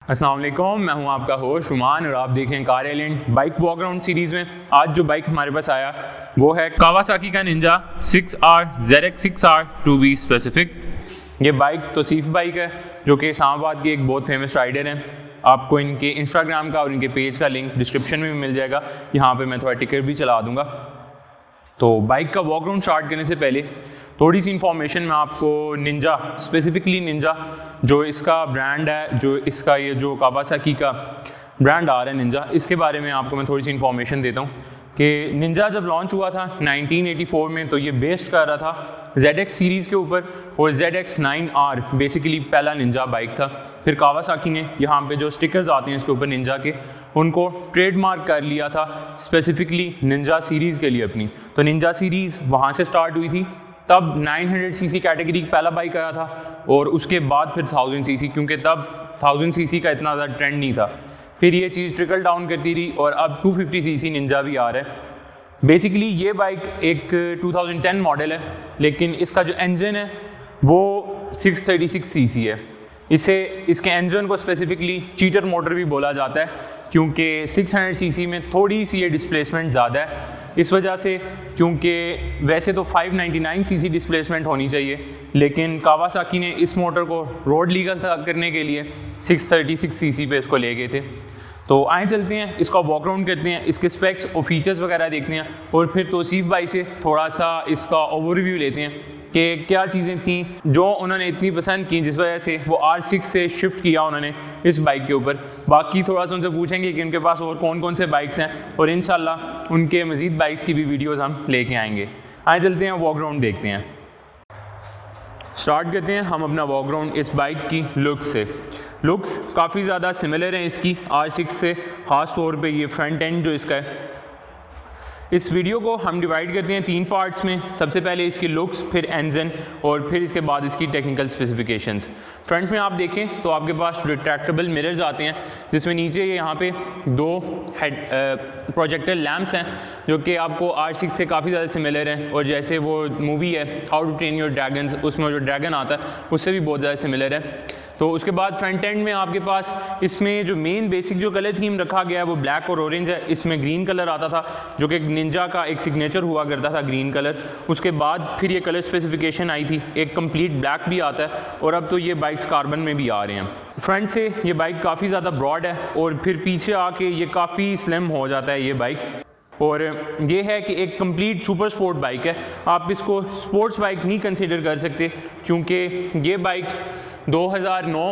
अस्सलाम वालेकुम, मैं हूं आपका होस्ट शुमान और आप देख रहे हैं car island bike walk around series में। आज जो बाइक हमारे पास आया वो है कावासाकी का Ninja 6R ZX 6R to be specific. ये बाइक तौसीफ बाइक है जो कि इस्लामाबाद के एक बहुत फेमस राइडर हैं। आपको इनके इंस्टाग्राम का और इनके पेज का लिंक डिस्क्रिप्शन में भी मिल जाएगा। यहाँ पर मैं थोड़ा टिकट भी चला दूँगा। तो बाइक का वॉक अराउंड स्टार्ट करने से पहले थोड़ी सी इन्फॉर्मेशन मैं आपको निंजा, स्पेसिफिकली निंजा जो इसका ब्रांड है, जो इसका ये जो कावासाकी का ब्रांड आ रहा है निंजा, इसके बारे में आपको मैं थोड़ी सी इन्फॉर्मेशन देता हूँ कि निंजा जब लॉन्च हुआ था 1984 में तो ये बेस्ड कर रहा था ZX सीरीज़ के ऊपर और ZX 9R बेसिकली पहला निंजा बाइक था। फिर कावासाकी ने यहाँ पे जो स्टिकर्स आते हैं इसके ऊपर निंजा के, उनको ट्रेडमार्क कर लिया था स्पेसिफिकली निंजा सीरीज़ के लिए अपनी। तो निंजा सीरीज़ वहाँ से स्टार्ट हुई थी। तब 900cc कैटेगरी पहला बाइक आया था और उसके बाद फिर 1000cc, क्योंकि तब 1000cc का इतना ज़्यादा ट्रेंड नहीं था। फिर ये चीज़ ट्रिकल डाउन करती रही और अब 250cc निंजा भी आ रहा है। बेसिकली ये बाइक एक 2010 मॉडल है, लेकिन इसका जो इंजन है वो 636cc है। इसके इंजन को स्पेसिफिकली चीटर मोटर भी बोला जाता है, क्योंकि 600cc में थोड़ी सी ये डिस्प्लेसमेंट ज़्यादा है इस वजह से, क्योंकि वैसे तो 599cc डिस्प्लेसमेंट होनी चाहिए, लेकिन कावासाकी ने इस मोटर को रोड लीगल करने के लिए 636cc पे इसको ले गए थे। तो आए चलते हैं, इसका वॉक अराउंड करते हैं, इसके स्पेक्स और फीचर्स वगैरह देखते हैं और फिर तौसीफ भाई से थोड़ा सा इसका ओवरव्यू लेते हैं कि क्या चीज़ें थी जो उन्होंने इतनी पसंद की जिस वजह से वो R6 से शिफ्ट किया उन्होंने इस बाइक के ऊपर। बाकी थोड़ा सा उनसे पूछेंगे कि उनके पास और कौन कौन से बाइक्स हैं और इंशाल्लाह उनके मज़ीद बाइक्स की भी वीडियोस हम लेके आएंगे। आए चलते हैं, वॉक अराउंड देखते हैं। स्टार्ट करते हैं हम अपना वॉक अराउंड इस बाइक की लुक्स से। लुक्स काफ़ी ज़्यादा सिमिलर हैं इसकी R6 से, ख़ास तौर पे ये फ्रंट एंड जो इसका है। इस वीडियो को हम डिवाइड करते हैं 3 पार्ट्स में। सबसे पहले इसकी लुक्स, फिर इंजन और फिर इसके बाद इसकी टेक्निकल स्पेसिफिकेशंस। फ्रंट में आप देखें तो आपके पास रिट्रैक्टेबल मिरर्स आते हैं, जिसमें नीचे यहाँ पे 2 हेड प्रोजेक्टर लैंप्स हैं जो कि आपको R6 से काफ़ी ज़्यादा सिमिलर हैं। और जैसे वो मूवी है how to train your dragons, उसमें जो ड्रैगन आता है उससे भी बहुत ज़्यादा सिमिलर है। तो उसके बाद फ्रंट एंड में आपके पास इसमें जो मेन बेसिक जो कलर थीम रखा गया है वो ब्लैक और ऑरेंज है। इसमें ग्रीन कलर आता था जो कि निंजा का एक सिग्नेचर हुआ करता था, ग्रीन कलर। उसके बाद फिर ये कलर स्पेसिफिकेशन आई थी, एक कंप्लीट ब्लैक भी आता है और अब तो ये बाइक्स कार्बन में भी आ रहे हैं। फ्रंट से ये बाइक काफ़ी ज़्यादा ब्रॉड है और फिर पीछे आके ये काफ़ी स्लिम हो जाता है ये बाइक। और ये है कि एक कंप्लीट सुपर स्पोर्ट बाइक है। आप इसको स्पोर्ट्स बाइक नहीं कंसीडर कर सकते, क्योंकि ये बाइक 2009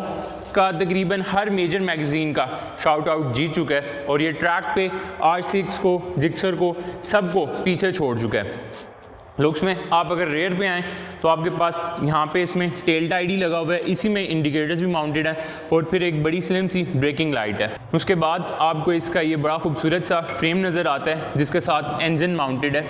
का तकरीबन हर मेजर मैगज़ीन का शाउट आउट जीत चुका है और ये ट्रैक पे R6 को, जिक्सर को, सबको पीछे छोड़ चुका है। लुक्स में आप अगर रेयर पे आएँ तो आपके पास यहाँ पे इसमें टेल टाइड ही लगा हुआ है, इसी में इंडिकेटर्स भी माउंटेड है और फिर एक बड़ी स्लिम सी ब्रेकिंग लाइट है। उसके बाद आपको इसका ये बड़ा खूबसूरत सा फ्रेम नज़र आता है जिसके साथ इंजन माउंटेड है।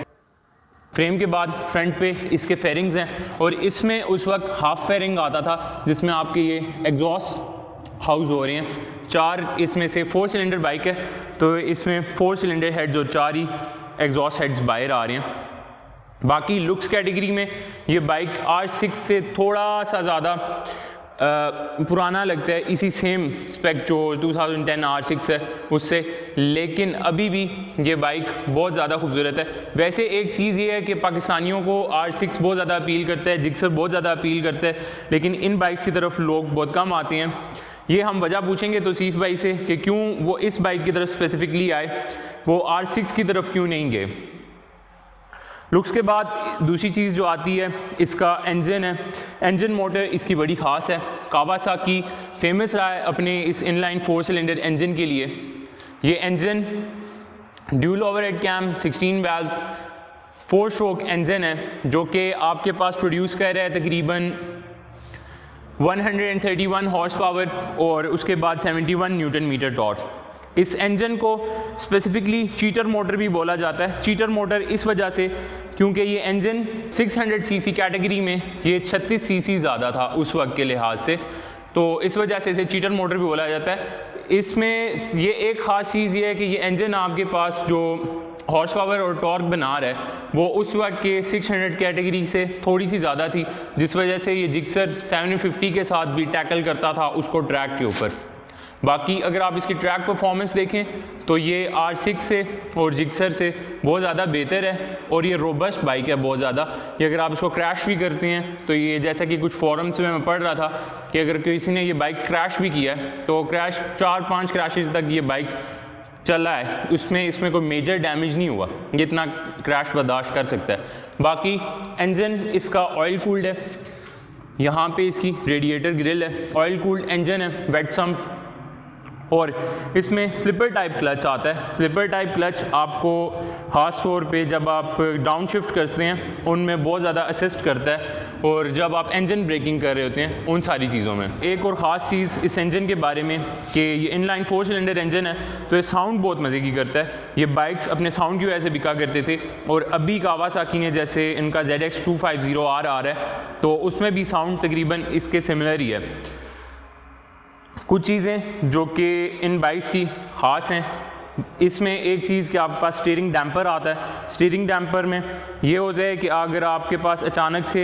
फ्रेम के बाद फ्रंट पे इसके फेयरिंग्स हैं और इसमें उस वक्त हाफ फेयरिंग आता था जिसमें आपके ये एग्जॉस्ट हाउस हो रहे हैं। 4 इसमें से 4 सिलेंडर बाइक है तो इसमें 4 सिलेंडर हेड्स और 4 ही एग्जॉस्ट हेड्स बाहर आ रहे हैं। बाकी लुक्स कैटेगरी में ये बाइक R6 से थोड़ा सा ज़्यादा पुराना लगता है, इसी सेम स्पेक जो 2010 R6 है उससे, लेकिन अभी भी ये बाइक बहुत ज़्यादा खूबसूरत है। वैसे एक चीज़ ये है कि पाकिस्तानियों को R6 बहुत ज़्यादा अपील करता है, जिक्सर बहुत ज़्यादा अपील करता है, लेकिन इन बाइक्स की तरफ लोग बहुत कम आते हैं। ये हम वजह पूछेंगे तौसीफ भाई से कि क्यों वो इस बाइक की तरफ स्पेसिफिकली आए, वो R6 की तरफ क्यों नहीं गए। लुक्स के बाद दूसरी चीज़ जो आती है इसका इंजन है। इंजन मोटर इसकी बड़ी ख़ास है। कावासाकी फेमस रहा है अपने इस इनलाइन 4 सिलेंडर इंजन के लिए। ये engine dual overhead cam 16 valves 4 stroke engine है जो कि आपके पास प्रोड्यूस कर रहा है तकरीबन 131 हॉर्स पावर और उसके बाद 71 न्यूटन मीटर टॉर्क। इस इंजन को स्पेसिफिकली चीटर मोटर भी बोला जाता है। चीटर मोटर इस वजह से क्योंकि ये इंजन 600cc कैटेगरी में ये 36cc ज़्यादा था उस वक्त के लिहाज से, तो इस वजह से इसे चीटर मोटर भी बोला जाता है। इसमें ये एक ख़ास चीज़ ये है कि ये इंजन आपके पास जो हॉर्स पावर और टॉर्क बना रहा है वो उस वक्त के 600 कैटेगरी से थोड़ी सी ज़्यादा थी, जिस वजह से ये जिक्सर 750 के साथ भी टैकल करता था उसको ट्रैक के ऊपर। बाकी अगर आप इसकी ट्रैक परफॉर्मेंस देखें तो ये R6 से और जिक्सर से बहुत ज़्यादा बेहतर है और ये रोबस्ट बाइक है बहुत ज़्यादा। ये अगर आप इसको क्रैश भी करते हैं तो ये, जैसा कि कुछ फोरम्स में मैं पढ़ रहा था कि अगर किसी ने ये बाइक क्रैश भी किया है तो क्रैश 4-5 क्रैशेज तक ये बाइक चला है, इसमें कोई मेजर डैमेज नहीं हुआ, ये इतना क्रैश बर्दाश्त कर सकता है। बाकी इंजन इसका ऑयल कूल्ड है, यहाँ पे इसकी रेडिएटर ग्रिल है, ऑयल कूल्ड इंजन है, वेट सम्प, और इसमें स्लिपर टाइप क्लच आता है। स्लिपर टाइप क्लच आपको खास तौर पे जब आप डाउन शिफ्ट करते हैं उनमें बहुत ज़्यादा असिस्ट करता है, और जब आप इंजन ब्रेकिंग कर रहे होते हैं उन सारी चीज़ों में। एक और ख़ास चीज़ इस इंजन के बारे में कि ये इनलाइन 4 सिलेंडर इंजन है तो ये साउंड बहुत मज़े की करता है। ये बाइक्स अपने साउंड की वजह से बिका करते थे, और अभी कावासाकी ने, जैसे इनका ZX250R आ रहा है तो उसमें भी साउंड तकरीबन इसके सिमिलर ही है। कुछ चीज़ें जो कि इन बाइक्स की ख़ास हैं, इसमें एक चीज़ कि आपके पास स्टीयरिंग डैम्पर आता है। स्टीयरिंग डैम्पर में ये होता है कि अगर आपके पास अचानक से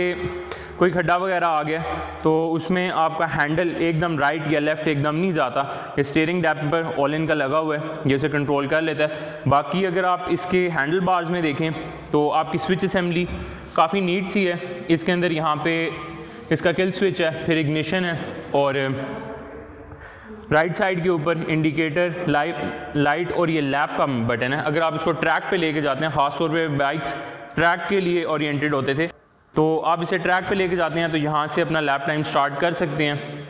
कोई खड्डा वगैरह आ गया तो उसमें आपका हैंडल एकदम राइट या लेफ़्ट एकदम नहीं जाता। ये स्टीयरिंग डैम्पर ऑल इन का लगा हुआ है, जैसे कंट्रोल कर लेता है। बाकी अगर आप इसके हैंडल बार्स में देखें तो आपकी स्विच असेंबली काफ़ी नीट सी है। इसके अंदर यहाँ पे इसका किल स्विच है, फिर इग्निशन है, और राइट साइड के ऊपर इंडिकेटर, लाइट और ये लैप का बटन है। अगर आप इसको ट्रैक पे लेके जाते हैं, ख़ास तौर पे बाइक्स ट्रैक के लिए ओरिएंटेड होते थे, तो आप इसे ट्रैक पे लेके जाते हैं तो यहाँ से अपना लैप टाइम स्टार्ट कर सकते हैं।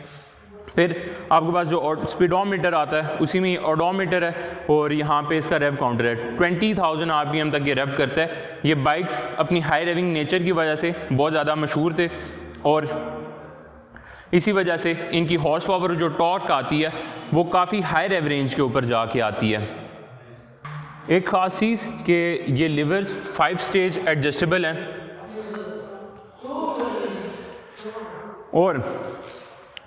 फिर आपके पास जो स्पीडोमीटर आता है उसी में ओडोमीटर है, और यहाँ पे इसका रेव काउंटर है। 20,000 RPM तक ये रेव करता है। ये बाइक्स अपनी हाई रेविंग नेचर की वजह से बहुत ज़्यादा मशहूर थे, और इसी वजह से इनकी हॉर्स पावर जो टॉर्क आती है वो काफ़ी हाई रेव रेंज के ऊपर जाके आती है। एक ख़ास चीज़ कि ये लिवर्स 5 स्टेज एडजस्टेबल हैं, और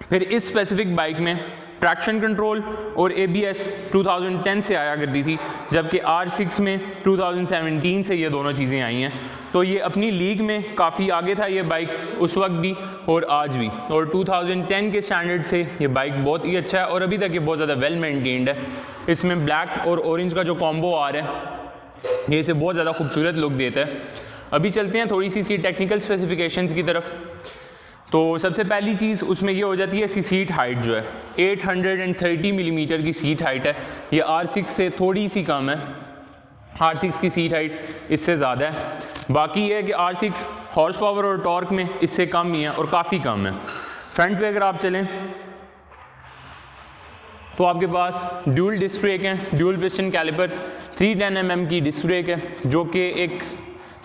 फिर इस स्पेसिफिक बाइक में ट्रैक्शन कंट्रोल और ABS 2010 से आया करती थी, जबकि R6 में 2017 से ये दोनों चीज़ें आई हैं। तो ये अपनी लीग में काफ़ी आगे था ये बाइक, उस वक्त भी और आज भी, और 2010 के स्टैंडर्ड से ये बाइक बहुत ही अच्छा है, और अभी तक ये बहुत ज़्यादा वेल मेंटेन्ड है। इसमें ब्लैक और ऑरेंज का जो कॉम्बो आ रहा है ये इसे बहुत ज़्यादा खूबसूरत लुक देता है। अभी चलते हैं थोड़ी सी इसकी टेक्निकल स्पेसिफिकेशंस की तरफ। तो सबसे पहली चीज़ उसमें ये हो जाती है इसकी सीट हाइट जो है 830 मिलीमीटर की सीट हाइट है। ये R6 से थोड़ी सी कम है, R6 की सीट हाइट इससे ज़्यादा है। बाकी ये है कि R6 हॉर्स पावर और टॉर्क में इससे कम ही है और काफ़ी कम है। फ्रंट पे अगर आप चलें तो आपके पास ड्यूल डिस्क ब्रेक है, ड्यूल पिस्टन कैलिपर, 310 mm की डिस्क ब्रेक है जो कि एक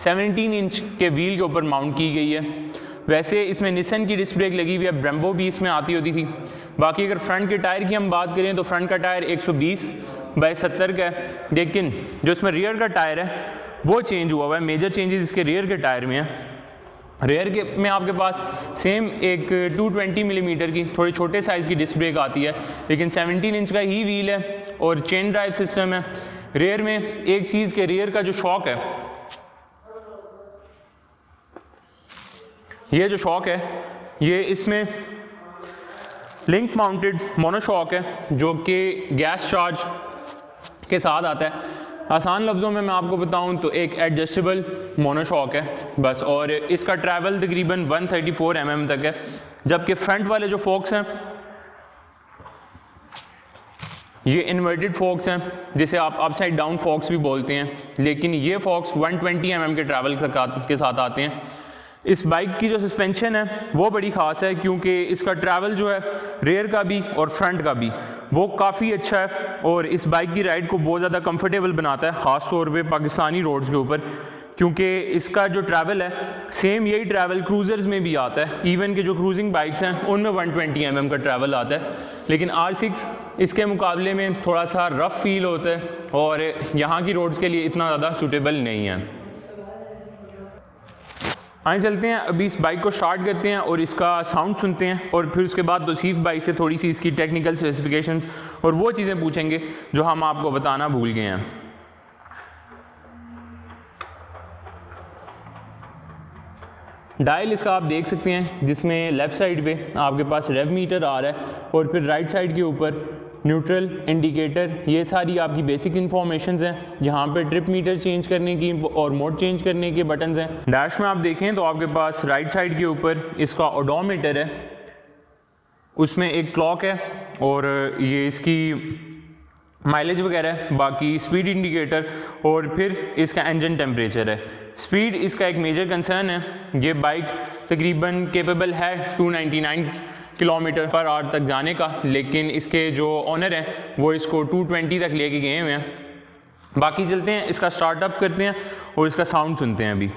17 इंच के व्हील के ऊपर माउंट की गई है। वैसे इसमें निसन की डिस्क ब्रेक लगी हुई है, ब्रेम्बो भी इसमें आती होती थी। बाकी अगर फ्रंट के टायर की हम बात करें तो फ्रंट का टायर 120/70 का है, लेकिन जो इसमें रियर का टायर है वो चेंज हुआ है। मेजर चेंजेस इसके रियर के टायर में है। रियर के में आपके पास सेम एक 220 मिलीमीटर की थोड़ी छोटे साइज़ की डिस्क ब्रेक आती है, लेकिन 17 इंच का ही व्हील है और चेन ड्राइव सिस्टम है। रियर में एक चीज़ के रियर का जो शॉक है, ये जो शॉक है ये इसमें लिंक माउंटेड मोनोशॉक है जो कि गैस चार्ज के साथ आता है। आसान लफ्ज़ों में मैं आपको बताऊं तो एक एडजस्टेबल मोनोशॉक है बस, और इसका ट्रैवल तकरीबन 134 mm तक है। जबकि फ्रंट वाले जो फोक्स हैं ये इन्वर्टेड फोक्स हैं, जिसे आप अपसाइड डाउन फोक्स भी बोलते हैं, लेकिन ये फोक्स 120 mm के ट्रैवल के साथ आते हैं। इस बाइक की जो सस्पेंशन है वो बड़ी ख़ास है क्योंकि इसका ट्रैवल जो है रेयर का भी और फ्रंट का भी वो काफ़ी अच्छा है, और इस बाइक की राइड को बहुत ज़्यादा कंफर्टेबल बनाता है, ख़ास तौर पे पाकिस्तानी रोड्स के ऊपर, क्योंकि इसका जो ट्रैवल है सेम यही ट्रैवल क्रूज़र्स में भी आता है। इवन के जो क्रूजिंग बाइक्स हैं उनमें 120 mm का ट्रैवल आता है, लेकिन R6 इसके मुकाबले में थोड़ा सा रफ़ फील होता है और यहाँ की रोड्स के लिए इतना ज़्यादा सूटेबल नहीं है। आगे चलते हैं, अभी इस बाइक को स्टार्ट करते हैं और इसका साउंड सुनते हैं, और फिर उसके बाद तौसीफ बाइक से थोड़ी सी इसकी टेक्निकल स्पेसिफिकेशंस और वो चीज़ें पूछेंगे जो हम आपको बताना भूल गए हैं। डायल इसका आप देख सकते हैं जिसमें लेफ़्ट साइड पे आपके पास रेव मीटर आ रहा है और फिर राइट साइड के ऊपर न्यूट्रल, इंडिकेटर, ये सारी आपकी बेसिक इंफॉर्मेशंस हैं। यहाँ पे ट्रिप मीटर चेंज करने की और मोड चेंज करने के बटन्स हैं। डैश में आप देखें तो आपके पास राइट साइड के ऊपर इसका ओडोमीटर है, उसमें एक क्लॉक है और ये इसकी माइलेज वगैरह है, बाकी स्पीड इंडिकेटर और फिर इसका इंजन टेम्परेचर है। स्पीड इसका एक मेजर कंसर्न है। ये बाइक तकरीबन केपेबल है 299 किलोमीटर पर आवर तक जाने का, लेकिन इसके जो ओनर हैं वो इसको 220 तक लेके गए हुए हैं। बाकी चलते हैं, इसका स्टार्टअप करते हैं और इसका साउंड सुनते हैं अभी।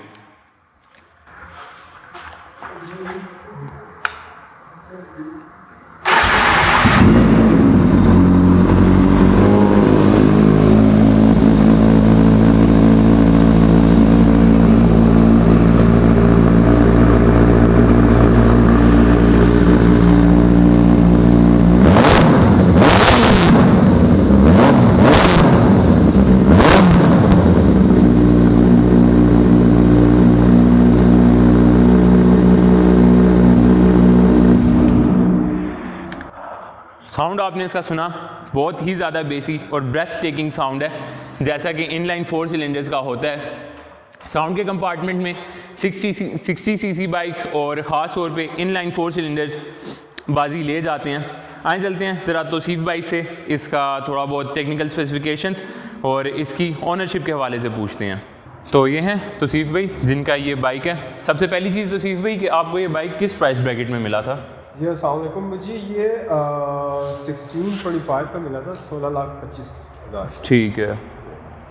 साउंड आपने इसका सुना, बहुत ही ज़्यादा बेसिक और ब्रेथ टेकिंग साउंड है, जैसा कि इनलाइन 4 सिलेंडर्स का होता है। साउंड के कंपार्टमेंट में 60 सीसी बाइक्स और ख़ास तौर पे इनलाइन 4 सिलेंडर्स बाजी ले जाते हैं। आए चलते हैं ज़रा तौसीफ भाई से इसका थोड़ा बहुत टेक्निकल स्पेसिफिकेशंस और इसकी ओनरशिप के हवाले से पूछते हैं। तो ये हैं तौसीफ भाई जिनका ये बाइक है। सबसे पहली चीज़ तौसीफ भाई कि आपको ये बाइक किस प्राइस ब्रैकेट में मिला था? जी अस्सलाम वालेकुम। मुझे ये 1625 का मिला था, 16,25,000। ठीक है,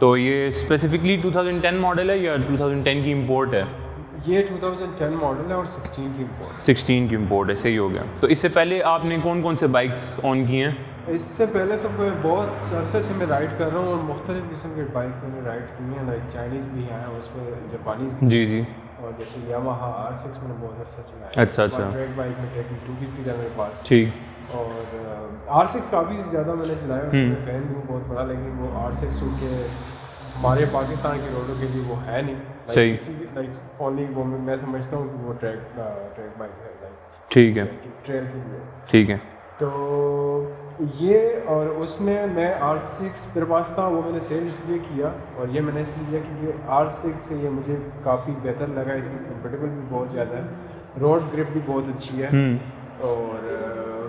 तो ये स्पेसिफिकली 2010 मॉडल है या 2010 की इंपोर्ट है? ये 2010 मॉडल है और 16 की इंपोर्ट। 16 की इंपोर्ट है, सही हो गया। तो इससे पहले आपने कौन कौन से बाइक्स ऑन किए हैं? इससे पहले तो मैं बहुत अरसे से मैं राइड कर रहा हूँ और मुख्तलिफ़ किस्म के बाइक मैंने राइड की हैं, लाइक चाइनीज़ भी हैं, उसमें जापानीज़ भी। जी जी। और जैसे यामाहा R6 मैंने बहुत अरसा चलाया। अच्छा अच्छा। ट्रैक बाइक में ट्रैक 250 था मेरे पास। ठीक। और R6 काफ़ी ज़्यादा मैंने चलाया, उसमें फैन भी बहुत बड़ा, लेकिन वो R6 चूँकि हमारे पाकिस्तान के रोडों के लिए वो है नहीं। सही। लाइक ओनली वो मैं समझता हूँ कि वो ट्रैक बाइक है, लाइक ठीक है, ट्रेल के लिए। ठीक है। तो ये और उसमें मैं R6 मेरे पास था, वो मैंने सेल इसलिए किया और ये मैंने इसलिए किया कि ये R6 से ये मुझे काफ़ी बेहतर लगा। इसकी कंफर्टेबल भी बहुत ज़्यादा है, रोड ग्रिप भी बहुत अच्छी है और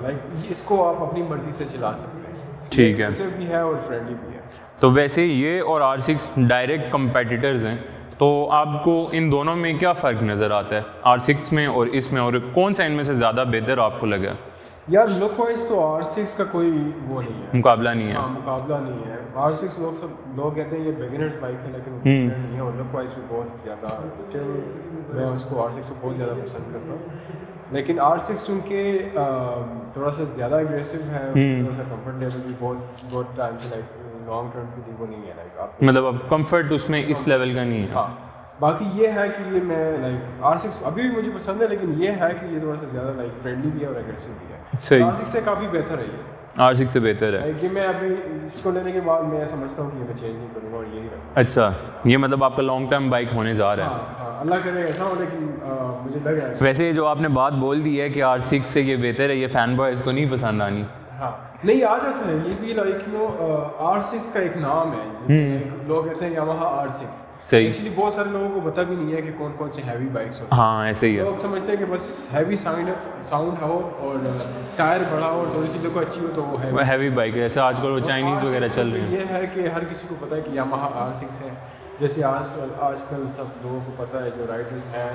लाइक इसको आप अपनी मर्ज़ी से चला सकते हैं। ठीक है, ऐसे भी है और फ्रेंडली भी है। तो वैसे ये और R6 डायरेक्ट कंपेटिटर्स हैं, तो आपको इन दोनों में क्या फ़र्क नज़र आता है R6 में और इसमें, और कौन सा इनमें से ज़्यादा बेहतर आपको लगा? यार लुक वाइज तो R6 का कोई वो नहीं है, मुकाबला नहीं है। हाँ मुकाबला नहीं है। R6 लोग कहते हैं ये बिगिनर्स बाइक है, लेकिन वो बिगिनर नहीं है और लुक वाइज भी बहुत ज़्यादा, स्टिल मैं उसको R6 को बहुत ज़्यादा पसंद करता हूँ। लेकिन R6 चूँकि थोड़ा सा ज़्यादा एग्रेसिव है, थोड़ा सा कंफर्ट लेवल भी बहुत टाइम से लाइक लॉन्ग टर्म के लिए वो नहीं है, लाइक आप मतलब अब कंफर्ट उसमें इस लेवल का नहीं है। हाँ, बाकी ये है कि ये मैं लाइक R6 अभी भी मुझे पसंद है, लेकिन ये है कि ये थोड़ा सा ज़्यादा लाइक फ्रेंडली भी है और एग्रेसिव भी है। सही। R6 से काफ़ी बेहतर है ये। R6 से बेहतर है कि मैं अभी इसको लेने के बाद मैं समझता हूँ कि मैं चेंज नहीं करूँगा और यही रखूँगा। अच्छा, ये मतलब आपका लॉन्ग टर्म बाइक होने जा रहा है। हाँ, अल्लाह करे ऐसा हो, लेकिन मुझे लग रहा है। वैसे जो आपने बात बोल दी है कि R6 से ये बेहतर है, ये फैन बॉयज़ को नहीं पसंद आनी। हाँ नहीं, आ जाता है ये भी, लाइक R6 का एक नाम है, लोग कहते हैं यामाहा R6। सही। एक्चुअली बहुत सारे लोगों को पता भी नहीं है कि कौन कौन से हैवी बाइक्स होते हैं। हाँ ऐसे ही है। लोग समझते हैं कि बस हैवी साउंड हो और टायर बड़ा हो और थोड़ी सी लुक अच्छी हो तो वो हैवी बाइक है। ऐसे आजकल वो चाइनीज़ वगैरह चल रही है। ये है कि हर किसी को पता है कि यामाहा R6 है। जैसे आजकल सब लोगों को पता है, जो राइडर्स हैं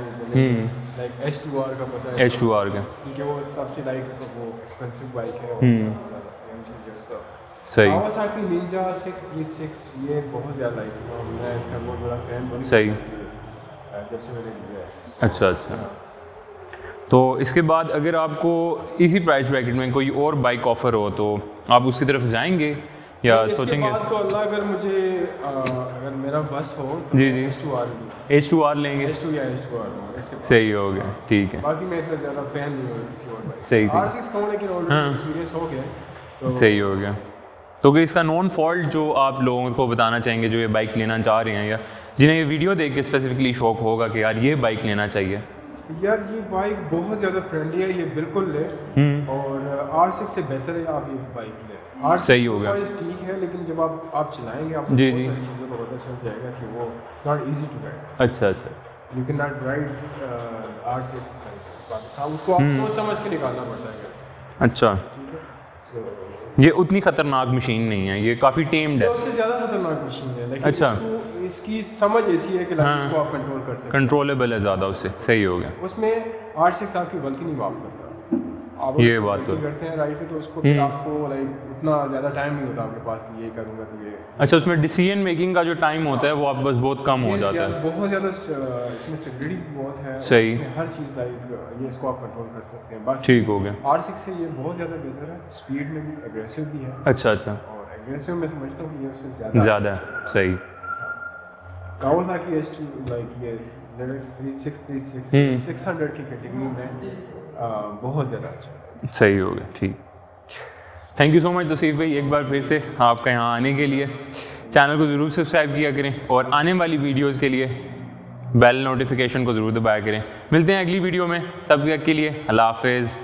लाइक H2R का पता है, H2R का, क्योंकि वो सबसे लाइक वो एक्सपेंसिव बाइक है। सही। कावासाकी निंजा 636 ये बहुत ज़्यादा लाइक मैं इसका बहुत बड़ा फैन बन सही जब से मैंने लिया है। अच्छा अच्छा। तो इसके बाद अगर आपको इसी प्राइस ब्रैकेट में कोई और बाइक ऑफर हो तो आप उसकी तरफ जाएंगे या सोचेंगे? इसके बाद तो अल्लाह अगर मुझे अगर मेरा बस हो तो जी जी H2R लेंगे। H2 या H2R सही हो गया, ठीक है। बाकी मैं इतना ज़्यादा फैन नहीं हूँ किसी और बाइक। सही R6 का हूँ, लेकिन ऑलरेडी एक्सपीरियंस हो गया तो सही हो गया। तो कि इसका नॉन फॉल्ट जो आप लोगों को बताना चाहेंगे जो ये बाइक लेना चाह रहे हैं या जिन्हें ये वीडियो देख के स्पेसिफिकली शौक होगा कि यार ये बाइक लेना चाहिए? यार ये बाइक बहुत ज़्यादा फ्रेंडली है, ये बिल्कुल ले। और R6 से बेहतर है आप ये बाइक लें। R6 सही हो गया। ठीक है, लेकिन जब आप चलाएंगे आपको जी, बहुत जी। सारी चीज़ों का पता चल जाएगा कि वो it's not easy to ride. अच्छा अच्छा। You can not ride R6 Pakistan, उसको आप सोच समझ के निकालना पड़ता है घर से। अच्छा, ठीक है, सो ये उतनी खतरनाक मशीन नहीं है, ये काफ़ी टेम्ड है। उससे ज़्यादा खतरनाक मशीन है, लेकिन अच्छा। इसकी समझ ऐसी है कि हाँ। इसको आप कंट्रोल कर सकते कंट्रोलेबल है ज़्यादा उससे, सही हो गया। हैं। उसमें R6 आपकी गलती नहीं माफ करता। आप ये बात तो गलती करते हैं राइट पे, तो उसको फिर आपको लाइक उतना ज़्यादा टाइम नहीं होता आपके पास कि ये करूँगा तो ये। अच्छा, उसमें डिसीजन मेकिंग का जो टाइम होता है वो आप बस बहुत कम हो जाता है। बहुत ज़्यादा इसमें स्टेबिलिटी बहुत है। सही। इसमें हर चीज़ लाइक ये इसको आप कंट्रोल कर सकते हैं। बाकी ठीक हो गया। R6 से ये बहुत ज़्यादा बेहतर है, स्पीड में भी, एग्रेसिव भी है। अच्छा अच्छा, और एग्रेसिव में समझता हूँ कि ये उससे ज़्यादा है, सही। कावासाकी S2 लाइक ये ZX3636 600 की कैटेगरी में बहुत ज़्यादा अच्छा है। सही हो गया, ठीक। Thank you so much Tauseef भाई, एक बार फिर से आपका यहाँ आने के लिए। चैनल को ज़रूर सब्सक्राइब किया करें और आने वाली वीडियोस के लिए बेल नोटिफिकेशन को ज़रूर दबाया करें। मिलते हैं अगली वीडियो में, तब तक के लिए अल्लाह हाफ़िज़।